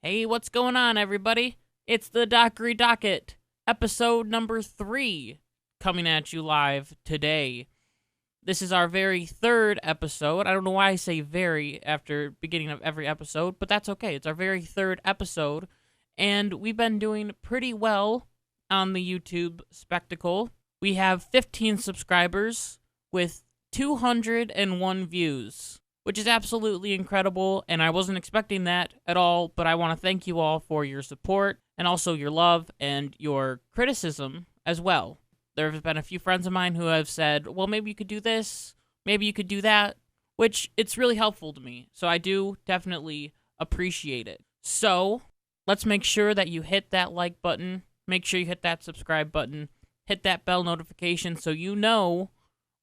Hey, what's going on, everybody? It's the Dockery Docket, episode number 3, coming at you live today. This is our very third episode. I don't know why I say very after beginning of every episode, but that's okay. It's our very third episode, and we've been doing pretty well on the YouTube spectacle. We have 15 subscribers with 201 views, which is absolutely incredible, and I wasn't expecting that at all, but I want to thank you all for your support, and also your love and your criticism as well. There have been a few friends of mine who have said, well, maybe you could do this, maybe you could do that, which it's really helpful to me, so I do definitely appreciate it. So, let's make sure that you hit that like button, make sure you hit that subscribe button, hit that bell notification so you know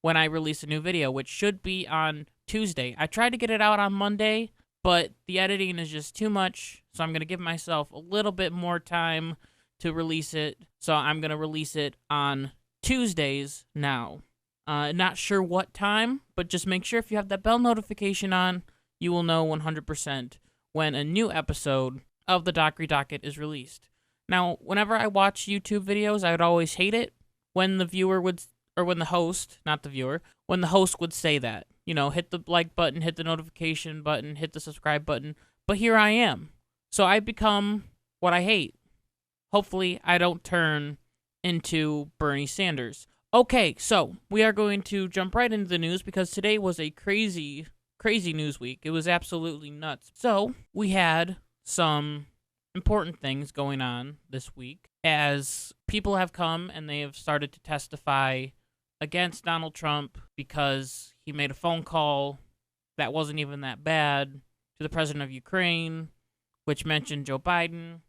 when I release a new video, which should be on Tuesday. I tried to get it out on Monday, but the editing is just too much, so I'm going to give myself a little bit more time to release it. So I'm going to release it on Tuesdays now. Not sure what time, but just make sure if you have that bell notification on, you will know 100% when a new episode of the Dockery Docket is released. Now, whenever I watch YouTube videos, I would always hate it when the viewer would, or when the host, not the viewer, when the host would say that. You know, hit the like button, hit the notification button, hit the subscribe button. But here I am. So I become what I hate. Hopefully, I don't turn into Bernie Sanders. Okay, so we are going to jump right into the news because today was a crazy, crazy news week. It was absolutely nuts. So we had some important things going on this week as people have come and they have started to testify against Donald Trump because he made a phone call that wasn't even that bad to the president of Ukraine, which mentioned Joe Biden,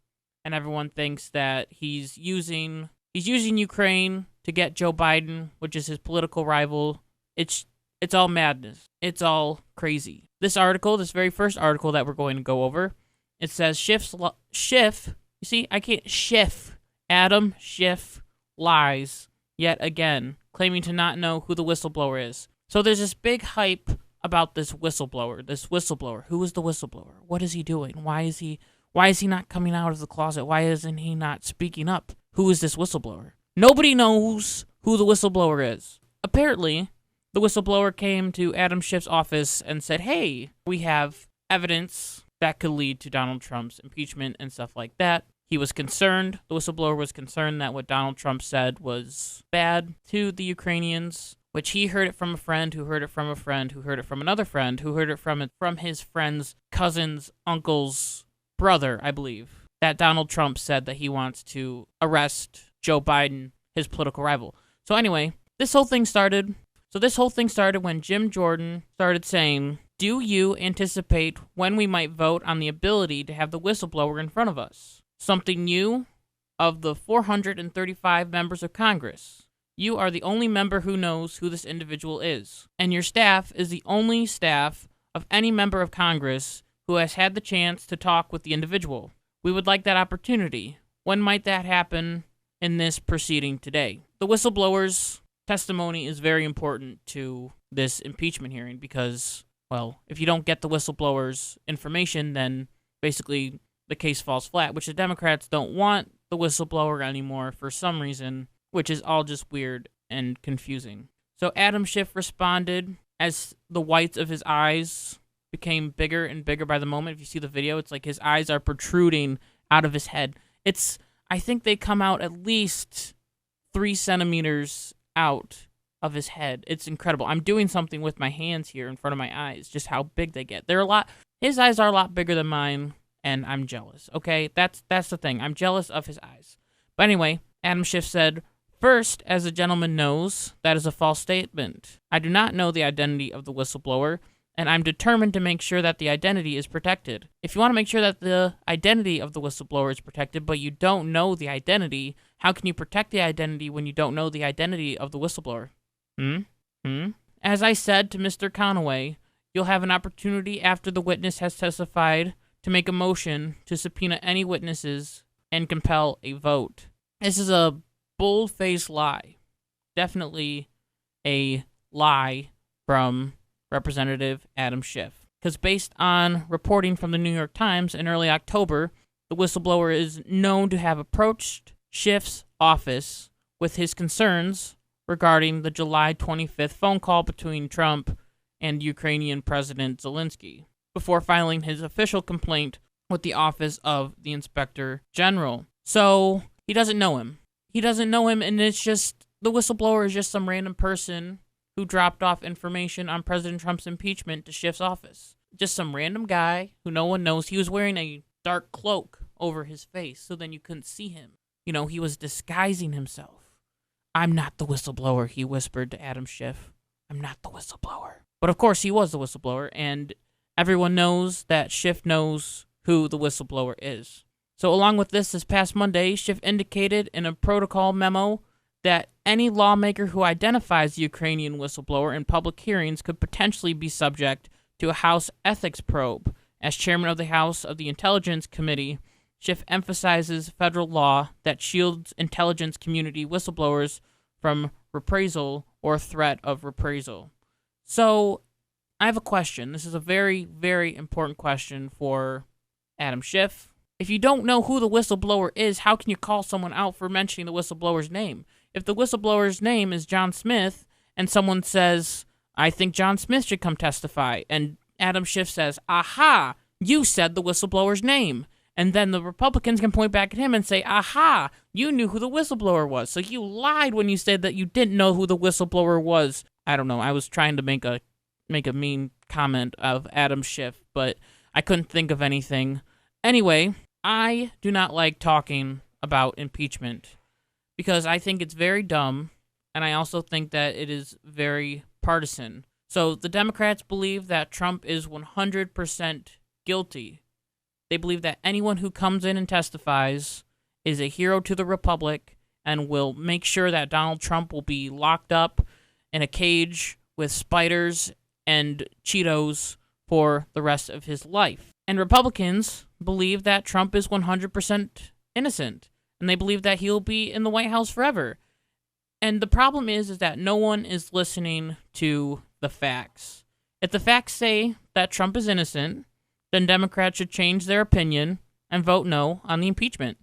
and everyone thinks that he's using Ukraine to get Joe Biden, which is his political rival. It's all madness. It's all crazy. This very first article that we're going to go over, it says Adam Schiff lies yet again, claiming to not know who the whistleblower is. So there's this big hype about this whistleblower. Who is the whistleblower? What is he doing? Why is he not coming out of the closet? Why isn't he not speaking up? Who is this whistleblower? Nobody knows who the whistleblower is. Apparently, the whistleblower came to Adam Schiff's office and said, hey, we have evidence that could lead to Donald Trump's impeachment and stuff like that. He was concerned, the whistleblower was concerned that what Donald Trump said was bad to the Ukrainians, which he heard it from a friend, who heard it from a friend, who heard it from another friend, who heard it from his friend's cousin's uncle's brother, I believe, that Donald Trump said that he wants to arrest Joe Biden, his political rival. So anyway, this whole thing started when Jim Jordan started saying, do you anticipate when we might vote on the ability to have the whistleblower in front of us? Something new of the 435 members of Congress. You are the only member who knows who this individual is, and your staff is the only staff of any member of Congress who has had the chance to talk with the individual. We would like that opportunity. When might that happen in this proceeding today? The whistleblower's testimony is very important to this impeachment hearing because, well, if you don't get the whistleblower's information, then basically the case falls flat, which the Democrats don't want the whistleblower anymore for some reason, which is all just weird and confusing. So Adam Schiff responded as the whites of his eyes became bigger and bigger by the moment. If you see the video, it's like his eyes are protruding out of his head. I think they come out at least 3 centimeters out of his head. It's incredible. I'm doing something with my hands here in front of my eyes, just how big they get. His eyes are a lot bigger than mine, and I'm jealous, okay? That's the thing. I'm jealous of his eyes. But anyway, Adam Schiff said, first, as the gentleman knows, that is a false statement. I do not know the identity of the whistleblower, and I'm determined to make sure that the identity is protected. If you want to make sure that the identity of the whistleblower is protected, but you don't know the identity, how can you protect the identity when you don't know the identity of the whistleblower? As I said to Mr. Conaway, you'll have an opportunity after the witness has testified to make a motion to subpoena any witnesses and compel a vote. This is a bold-faced lie. Definitely a lie from Representative Adam Schiff. Because based on reporting from the New York Times in early October, The whistleblower is known to have approached Schiff's office with his concerns regarding the July 25th phone call between Trump and Ukrainian President Zelensky before filing his official complaint with the Office of the Inspector General. So he doesn't know him. He doesn't know him, and it's just, the whistleblower is just some random person who dropped off information on President Trump's impeachment to Schiff's office. Just some random guy who no one knows. He was wearing a dark cloak over his face, so then you couldn't see him. You know, he was disguising himself. "I'm not the whistleblower," he whispered to Adam Schiff. "I'm not the whistleblower." But of course he was the whistleblower, and everyone knows that Schiff knows who the whistleblower is. So along with this past Monday, Schiff indicated in a protocol memo that any lawmaker who identifies the Ukrainian whistleblower in public hearings could potentially be subject to a House ethics probe. As chairman of the House of the Intelligence Committee, Schiff emphasizes federal law that shields intelligence community whistleblowers from reprisal or threat of reprisal. So, I have a question. This is a very, very important question for Adam Schiff. If you don't know who the whistleblower is, how can you call someone out for mentioning the whistleblower's name? If the whistleblower's name is John Smith, and someone says, "I think John Smith should come testify," and Adam Schiff says, "Aha, you said the whistleblower's name," and then the Republicans can point back at him and say, "Aha, you knew who the whistleblower was, so you lied when you said that you didn't know who the whistleblower was." I don't know, I was trying to make a mean comment of Adam Schiff, but I couldn't think of anything. Anyway, I do not like talking about impeachment because I think it's very dumb, and I also think that it is very partisan. So the Democrats believe that Trump is 100% guilty. They believe that anyone who comes in and testifies is a hero to the Republic and will make sure that Donald Trump will be locked up in a cage with spiders and Cheetos for the rest of his life. And Republicans believe that Trump is 100% innocent, and they believe that he'll be in the White House forever. And the problem is that no one is listening to the facts. If the facts say that Trump is innocent, then Democrats should change their opinion and vote no on the impeachment.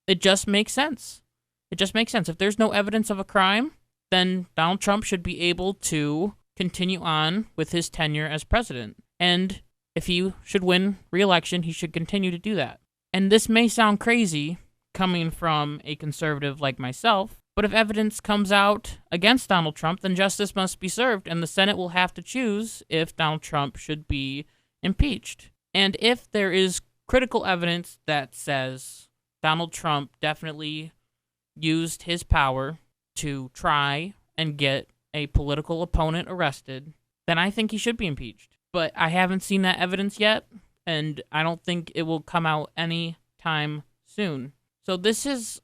It just makes sense. It just makes sense. If there's no evidence of a crime, then Donald Trump should be able to continue on with his tenure as president. And if he should win re-election, he should continue to do that. And this may sound crazy coming from a conservative like myself, but if evidence comes out against Donald Trump, then justice must be served, and the Senate will have to choose if Donald Trump should be impeached. And if there is critical evidence that says Donald Trump definitely used his power to try and get a political opponent arrested, then I think he should be impeached. But I haven't seen that evidence yet, and I don't think it will come out any time soon. So this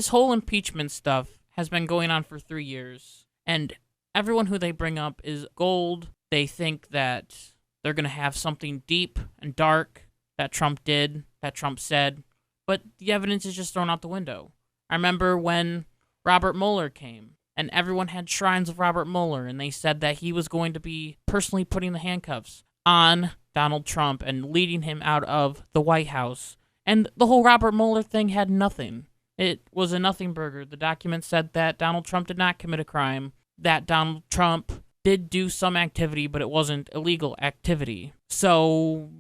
whole impeachment stuff has been going on for 3 years, and everyone who they bring up is gold. They think that they're going to have something deep and dark that Trump did, that Trump said, but the evidence is just thrown out the window. I remember when Robert Mueller came, and everyone had shrines of Robert Mueller, and they said that he was going to be personally putting the handcuffs on Donald Trump and leading him out of the White House. And the whole Robert Mueller thing had nothing. It was a nothing burger. The document said that Donald Trump did not commit a crime, that Donald Trump did do some activity, but it wasn't illegal activity. So,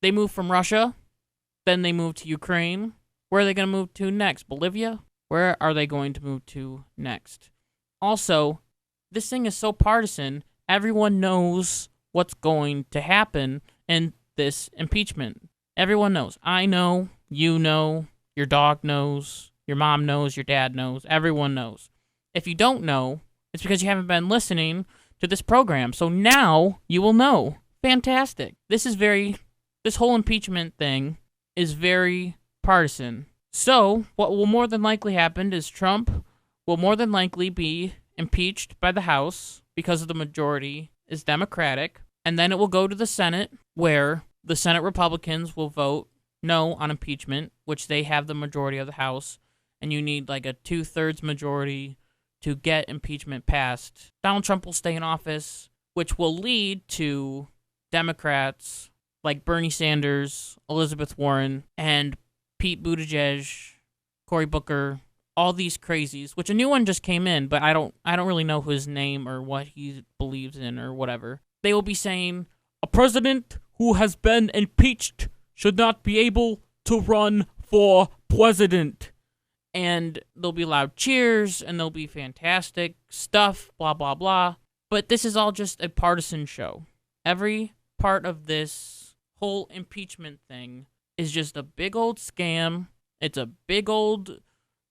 they moved from Russia, then they moved to Ukraine. Where are they going to move to next? Bolivia? Where are they going to move to next? Also, this thing is so partisan, everyone knows what's going to happen in this impeachment. Everyone knows. I know, you know, your dog knows, your mom knows, your dad knows, everyone knows. If you don't know, it's because you haven't been listening to this program. So now you will know. Fantastic. This whole impeachment thing is very partisan. So what will more than likely happen is Trump will more than likely be impeached by the House because of the majority is Democratic. And then it will go to the Senate, where the Senate Republicans will vote no on impeachment, which they have the majority of the House. And you need like a 2/3 majority to get impeachment passed. Donald Trump will stay in office, which will lead to Democrats like Bernie Sanders, Elizabeth Warren, and Pete Buttigieg, Cory Booker, all these crazies, which a new one just came in, but I don't really know his name or what he believes in or whatever. They will be saying, a president who has been impeached should not be able to run for president. And there'll be loud cheers, and there'll be fantastic stuff, blah, blah, blah. But this is all just a partisan show. Every part of this whole impeachment thing is just a big old scam. It's a big old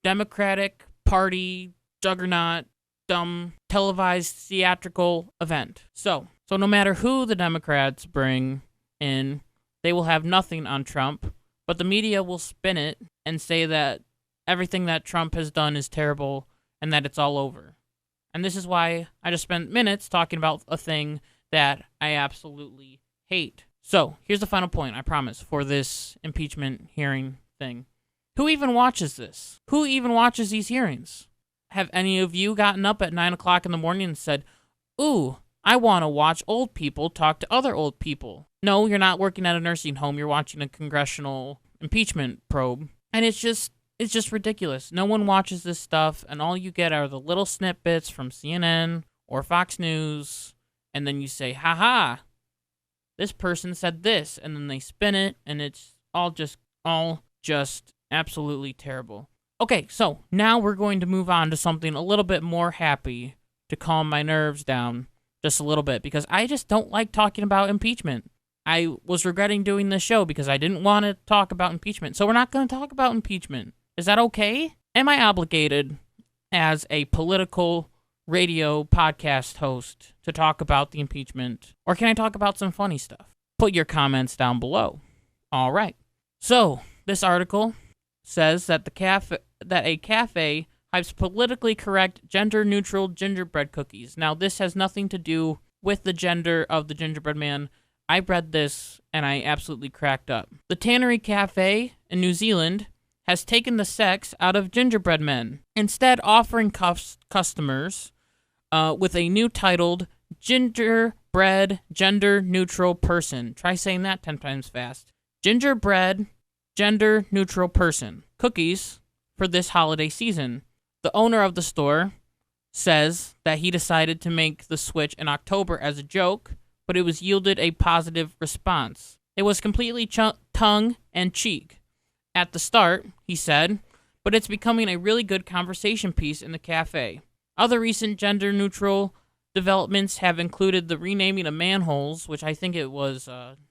Democratic Party juggernaut, dumb, televised theatrical event. So no matter who the Democrats bring in, they will have nothing on Trump, but the media will spin it and say that everything that Trump has done is terrible and that it's all over. And this is why I just spent minutes talking about a thing that I absolutely hate. So, here's the final point, I promise, for this impeachment hearing thing. Who even watches this? Who even watches these hearings? Have any of you gotten up at 9 o'clock in the morning and said, ooh, I want to watch old people talk to other old people? No, you're not working at a nursing home. You're watching a congressional impeachment probe. And it's just ridiculous. No one watches this stuff, and all you get are the little snippets from CNN or Fox News, and then you say, haha, this person said this, and then they spin it, and it's all just absolutely terrible. Okay, so now we're going to move on to something a little bit more happy to calm my nerves down just a little bit, because I just don't like talking about impeachment. I was regretting doing this show because I didn't want to talk about impeachment, so we're not going to talk about impeachment. Is that okay? Am I obligated as a political radio podcast host to talk about the impeachment, or can I talk about some funny stuff? Put your comments down below. All right. So, this article says that a cafe hypes politically correct gender-neutral gingerbread cookies. Now, this has nothing to do with the gender of the gingerbread man. I read this, and I absolutely cracked up. The Tannery Cafe in New Zealand has taken the sex out of gingerbread men, instead offering customers with a new titled Gingerbread Gender-Neutral Person. Try saying that 10 times fast. Gingerbread Gender-Neutral Person. Cookies for this holiday season. The owner of the store says that he decided to make the switch in October as a joke, but it was yielded a positive response. It was completely tongue and cheek at the start, he said, but it's becoming a really good conversation piece in the cafe. Other recent gender-neutral developments have included the renaming of manholes, which I think it was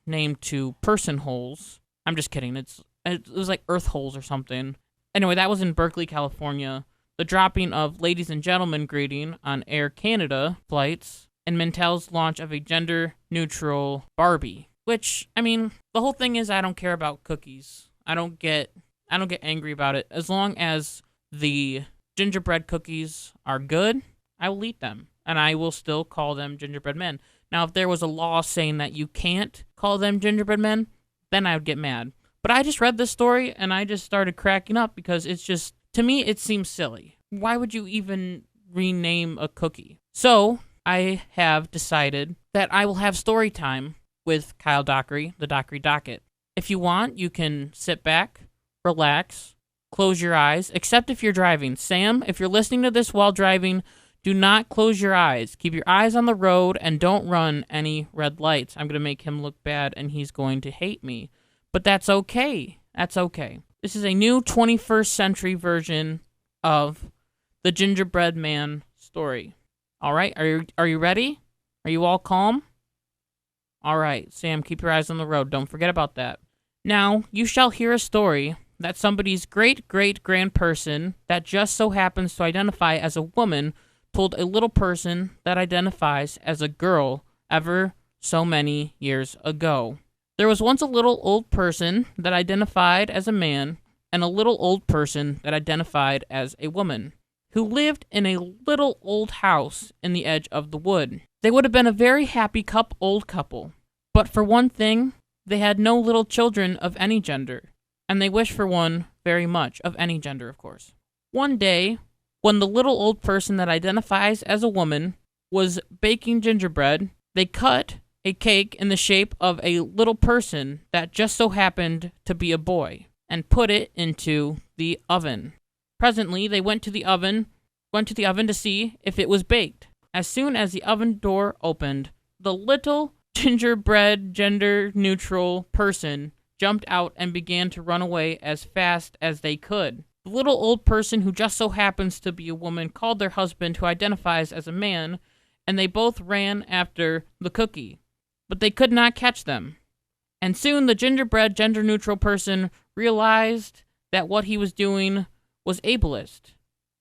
named to person holes. I'm just kidding. It was like earth holes or something. Anyway, that was in Berkeley, California. The dropping of ladies and gentlemen greeting on Air Canada flights, and Mattel's launch of a gender-neutral Barbie. Which, I mean, the whole thing is I don't care about cookies. I don't get angry about it. As long as the gingerbread cookies are good, I will eat them. And I will still call them gingerbread men. Now, if there was a law saying that you can't call them gingerbread men, then I would get mad. But I just read this story, and I just started cracking up because it's just, to me, it seems silly. Why would you even rename a cookie? So, I have decided that I will have story time with Kyle Dockery, the Dockery Docket. If you want, you can sit back, relax, close your eyes, except if you're driving. Sam, if you're listening to this while driving, do not close your eyes. Keep your eyes on the road and don't run any red lights. I'm going to make him look bad and he's going to hate me. But that's okay. That's okay. This is a new 21st century version of the Gingerbread Man story. All right, are you ready? Are you all calm? All right, Sam, keep your eyes on the road. Don't forget about that. Now, you shall hear a story that somebody's great-great-grandperson that just so happens to identify as a woman told a little person that identifies as a girl ever so many years ago. There was once a little old person that identified as a man and a little old person that identified as a woman who lived in a little old house in the edge of the wood. They would have been a very happy old couple, but for one thing, they had no little children of any gender, and they wished for one very much, of any gender, of course. One day, when the little old person that identifies as a woman was baking gingerbread, they cut a cake in the shape of a little person that just so happened to be a boy and put it into the oven. Presently, they went to the oven to see if it was baked. As soon as the oven door opened, the little gingerbread gender-neutral person jumped out and began to run away as fast as they could. The little old person, who just so happens to be a woman, called their husband, who identifies as a man, and they both ran after the cookie. But they could not catch them. And soon the gingerbread gender-neutral person realized that what he was doing was ableist,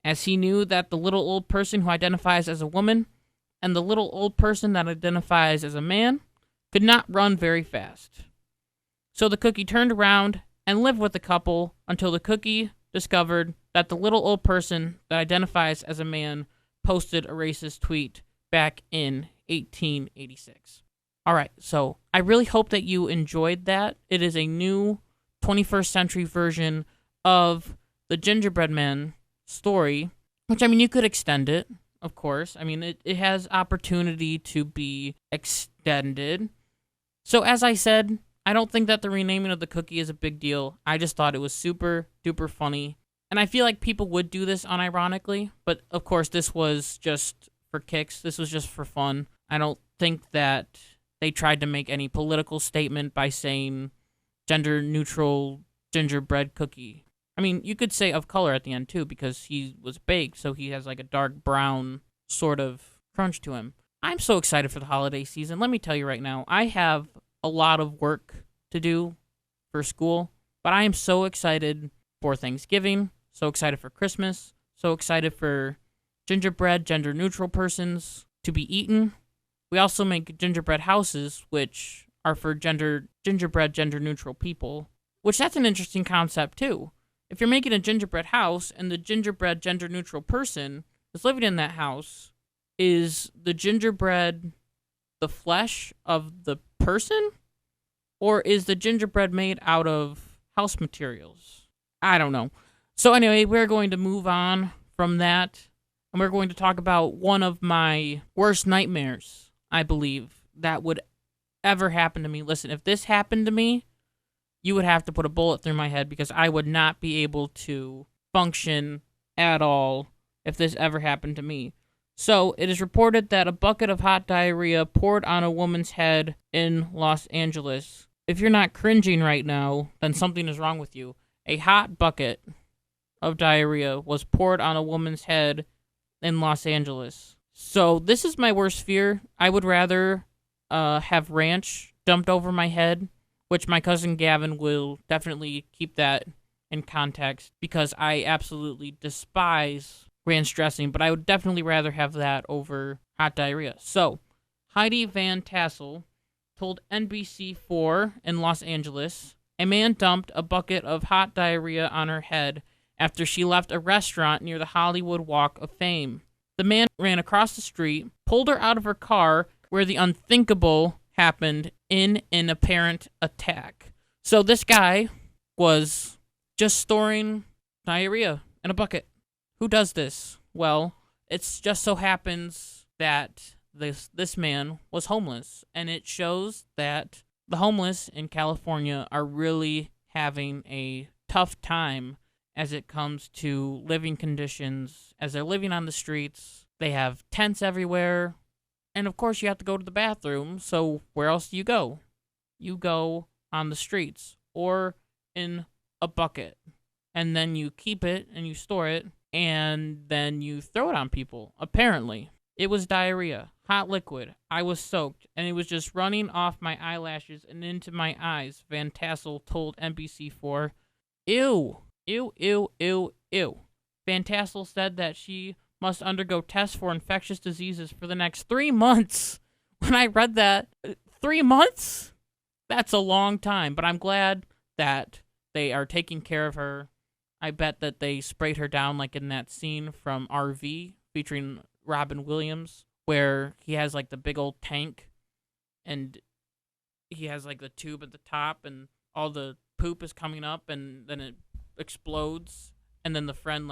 as he knew that the little old person who identifies as a woman and the little old person that identifies as a man could not run very fast. So the cookie turned around and lived with the couple until the cookie discovered that the little old person that identifies as a man posted a racist tweet back in 1886. All right, so I really hope that you enjoyed that. It is a new 21st century version of the Gingerbread Man story, which, I mean, you could extend it, of course. I mean, it has opportunity to be extended. So as I said, I don't think that the renaming of the cookie is a big deal. I just thought it was super duper funny. And I feel like people would do this unironically, but of course this was just for kicks. This was just for fun. I don't think that they tried to make any political statement by saying gender neutral gingerbread cookie. I mean, you could say of color at the end too, because he was baked, so he has like a dark brown sort of crunch to him. I'm so excited for the holiday season. Let me tell you right now, I have a lot of work to do for school, but I am so excited for Thanksgiving, so excited for Christmas, so excited for gingerbread gender neutral persons to be eaten. We also make gingerbread houses, which are for gingerbread gender neutral people, which that's an interesting concept too. If you're making a gingerbread house and the gingerbread gender neutral person that's living in that house is the gingerbread the flesh of the person? Or is the gingerbread made out of house materials? I don't know. So anyway, we're going to move on from that, and we're going to talk about one of my worst nightmares, I believe, that would ever happen to me. Listen, if this happened to me, you would have to put a bullet through my head, because I would not be able to function at all if this ever happened to me. So, it is reported that a bucket of hot diarrhea poured on a woman's head in Los Angeles. If you're not cringing right now, then something is wrong with you. A hot bucket of diarrhea was poured on a woman's head in Los Angeles. So, this is my worst fear. I would rather have ranch dumped over my head, which my cousin Gavin will definitely keep that in context, because I absolutely despise ranch dressing, but I would definitely rather have that over hot diarrhea. So, Heidi Van Tassel told NBC4 in Los Angeles, a man dumped a bucket of hot diarrhea on her head after she left a restaurant near the Hollywood Walk of Fame. The man ran across the street, pulled her out of her car, where the unthinkable happened in an apparent attack. So this guy was just storing diarrhea in a bucket. Who does this? Well, it just so happens that this man was homeless, and it shows that the homeless in California are really having a tough time as it comes to living conditions, as they're living on the streets. They have tents everywhere, and of course you have to go to the bathroom, so where else do you go? You go on the streets, or in a bucket, and then you keep it, and you store it, and then you throw it on people. Apparently, it was diarrhea, hot liquid. I was soaked, and it was just running off my eyelashes and into my eyes, Van Tassel told NBC4. Ew. Ew, ew, ew, ew. Van Tassel said that she must undergo tests for infectious diseases for the next 3 months. When I read that, 3 months? That's a long time, but I'm glad that they are taking care of her. I bet that they sprayed her down like in that scene from RV featuring Robin Williams, where he has like the big old tank and he has like the tube at the top and all the poop is coming up and then it explodes, and then the friend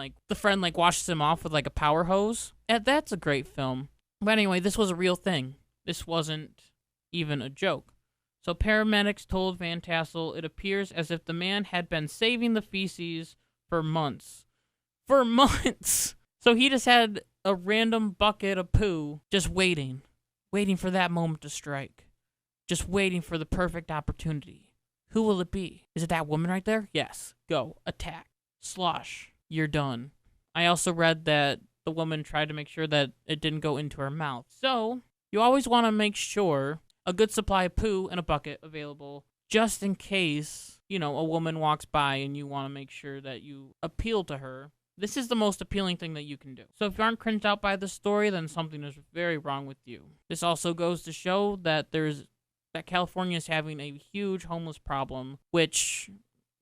washes him off with like a power hose. And that's a great film. But anyway, this was a real thing. This wasn't even a joke. So paramedics told Van Tassel it appears as if the man had been saving the feces for months. For months! So he just had a random bucket of poo just waiting for that moment to strike. Just waiting for the perfect opportunity. Who will it be? Is it that woman right there? Yes. Go. Attack. Slosh. You're done. I also read that the woman tried to make sure that it didn't go into her mouth. So, you always want to make sure a good supply of poo in a bucket available just in case, a woman walks by and you want to make sure that you appeal to her. This is the most appealing thing that you can do. So if you aren't cringed out by the story, then something is very wrong with you. This also goes to show that California is having a huge homeless problem, which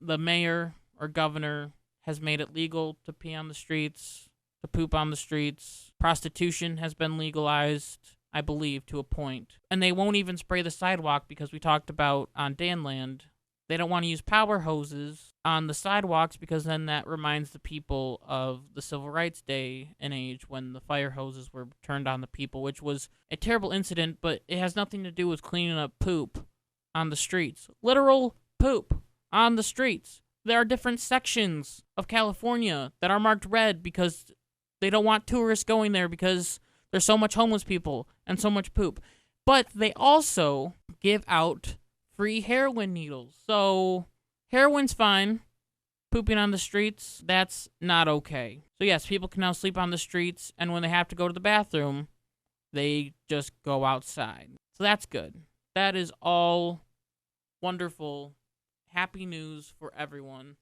the mayor or governor has made it legal to pee on the streets, to poop on the streets. Prostitution has been legalized, I believe, to a point. And they won't even spray the sidewalk because we talked about on Danland. They don't want to use power hoses on the sidewalks because then that reminds the people of the Civil Rights Day and age when the fire hoses were turned on the people, which was a terrible incident, but it has nothing to do with cleaning up poop on the streets. Literal poop on the streets. There are different sections of California that are marked red because they don't want tourists going there because there's so much homeless people and so much poop. But they also give out free heroin needles. So heroin's fine. Pooping on the streets, that's not okay. So yes, people can now sleep on the streets, and when they have to go to the bathroom, they just go outside. So that's good. That is all wonderful, happy news for everyone,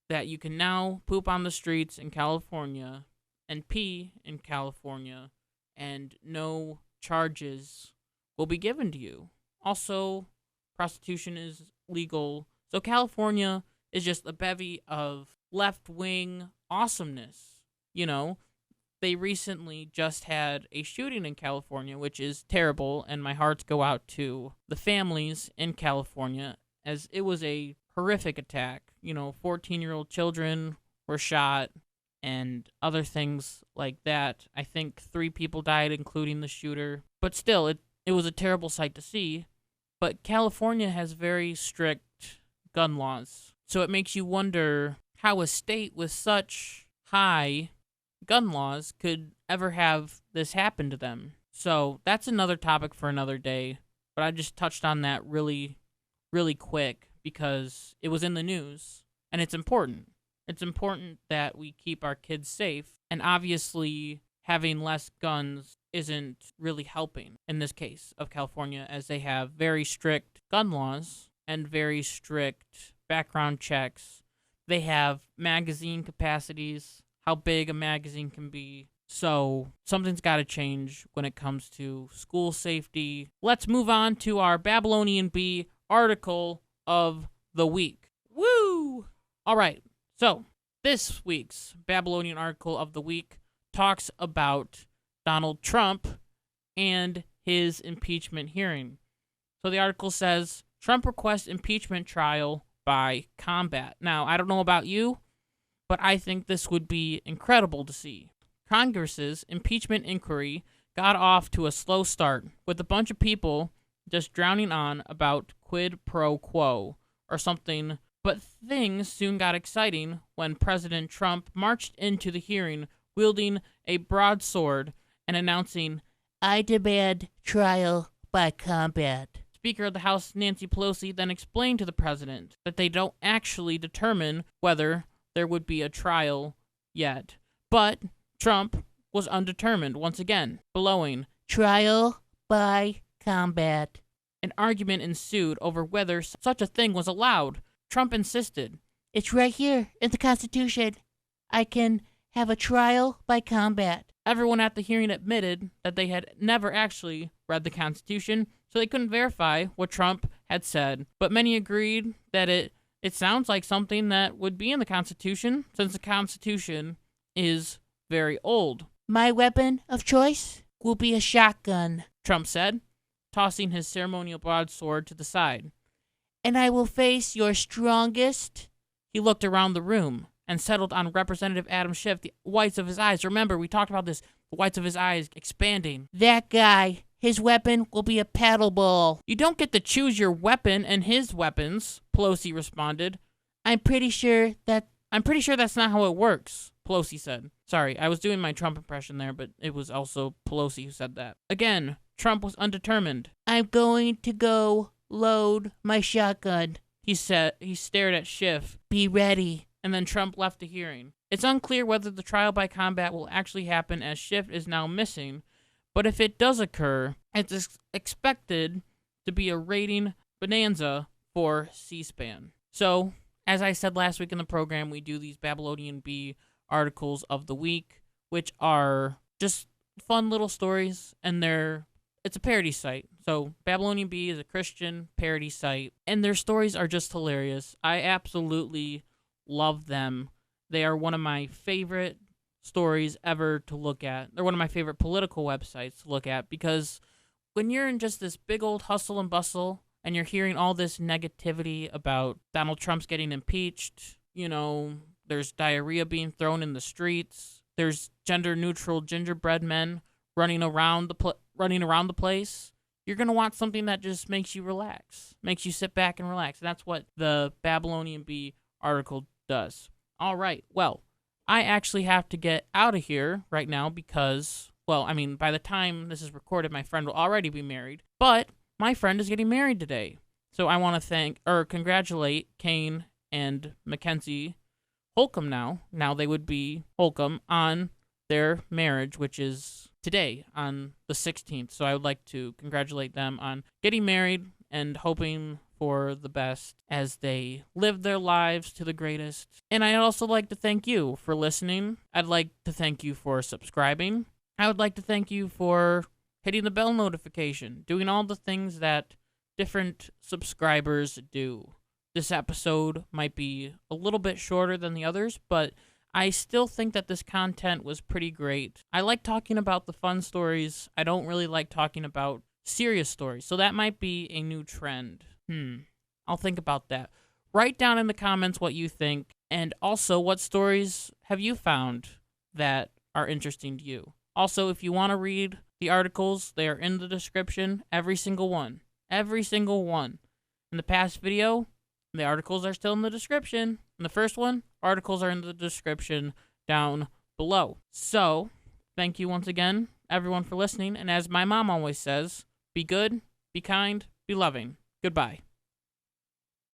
that you can now poop on the streets in California and pee in California, and no charges will be given to you. Also, prostitution is legal. So California is just a bevy of left-wing awesomeness. They recently just had a shooting in California, which is terrible, and my hearts go out to the families in California, as it was a horrific attack. 14-year-old children were shot, and other things like that. I think 3 people died, including the shooter. But still, it was a terrible sight to see. But California has very strict gun laws. So it makes you wonder how a state with such high gun laws could ever have this happen to them. So that's another topic for another day. But I just touched on that really, really quick because it was in the news. And it's important. It's important that we keep our kids safe. And obviously, having less guns isn't really helping in this case of California, as they have very strict gun laws and very strict background checks. They have magazine capacities, how big a magazine can be. So something's got to change when it comes to school safety. Let's move on to our Babylonian Bee article of the week. Woo! All right, so this week's Babylonian article of the week talks about Donald Trump and his impeachment hearing. So the article says, Trump requests impeachment trial by combat. Now, I don't know about you, but I think this would be incredible to see. Congress's impeachment inquiry got off to a slow start, with a bunch of people just drowning on about quid pro quo or something, but things soon got exciting when President Trump marched into the hearing wielding a broadsword and announcing, I demand trial by combat. Speaker of the House Nancy Pelosi then explained to the president that they don't actually determine whether there would be a trial yet. But Trump was undetermined once again, bellowing, trial by combat. An argument ensued over whether such a thing was allowed. Trump insisted, it's right here in the Constitution. I can have a trial by combat. Everyone at the hearing admitted that they had never actually read the Constitution, so they couldn't verify what Trump had said. But many agreed that it sounds like something that would be in the Constitution, since the Constitution is very old. My weapon of choice will be a shotgun, Trump said, tossing his ceremonial broadsword to the side. And I will face your strongest. He looked around the room and settled on Representative Adam Schiff, the whites of his eyes. Remember, we talked about this, the whites of his eyes expanding. That guy His weapon will be a paddle ball. You don't get to choose your weapon and his weapons, Pelosi responded. I'm pretty sure that's not how it works, Pelosi said. Sorry, I was doing my Trump impression there, but it was also Pelosi who said that. Again, Trump was undetermined. I'm going to go load my shotgun, he said. He stared at Schiff. Be ready. And then Trump left the hearing. It's unclear whether the trial by combat will actually happen, as Schiff is now missing, but if it does occur, it's expected to be a rating bonanza for C-SPAN. So, as I said last week in the program, we do these Babylonian Bee articles of the week, which are just fun little stories, and it's a parody site. So Babylonian Bee is a Christian parody site, and their stories are just hilarious. I absolutely love them. They are one of my favorite stories ever to look at. They're one of my favorite political websites to look at, because when you're in just this big old hustle and bustle and you're hearing all this negativity about Donald Trump's getting impeached, there's diarrhea being thrown in the streets, there's gender-neutral gingerbread men running around the place, you're going to want something that just makes you relax, makes you sit back and relax. And that's what the Babylonian Bee article does. All right, well, I actually have to get out of here right now because, by the time this is recorded, my friend will already be married. But my friend is getting married today. So I want to congratulate Kane and Mackenzie Holcomb now. Now they would be Holcomb on their marriage, which is today on the 16th. So I would like to congratulate them on getting married and hoping for the best as they live their lives to the greatest. And I'd also like to thank you for listening. I'd like to thank you for subscribing. I would like to thank you for hitting the bell notification, doing all the things that different subscribers do. This episode might be a little bit shorter than the others, but I still think that this content was pretty great. I like talking about the fun stories. I don't really like talking about serious stories, so that might be a new trend. I'll think about that. Write down in the comments what you think, and also what stories have you found that are interesting to you. Also, if you want to read the articles, they are in the description, every single one. Every single one. In the past video, the articles are still in the description. In the first one, articles are in the description down below. So, thank you once again, everyone, for listening. And as my mom always says, be good, be kind, be loving. Goodbye.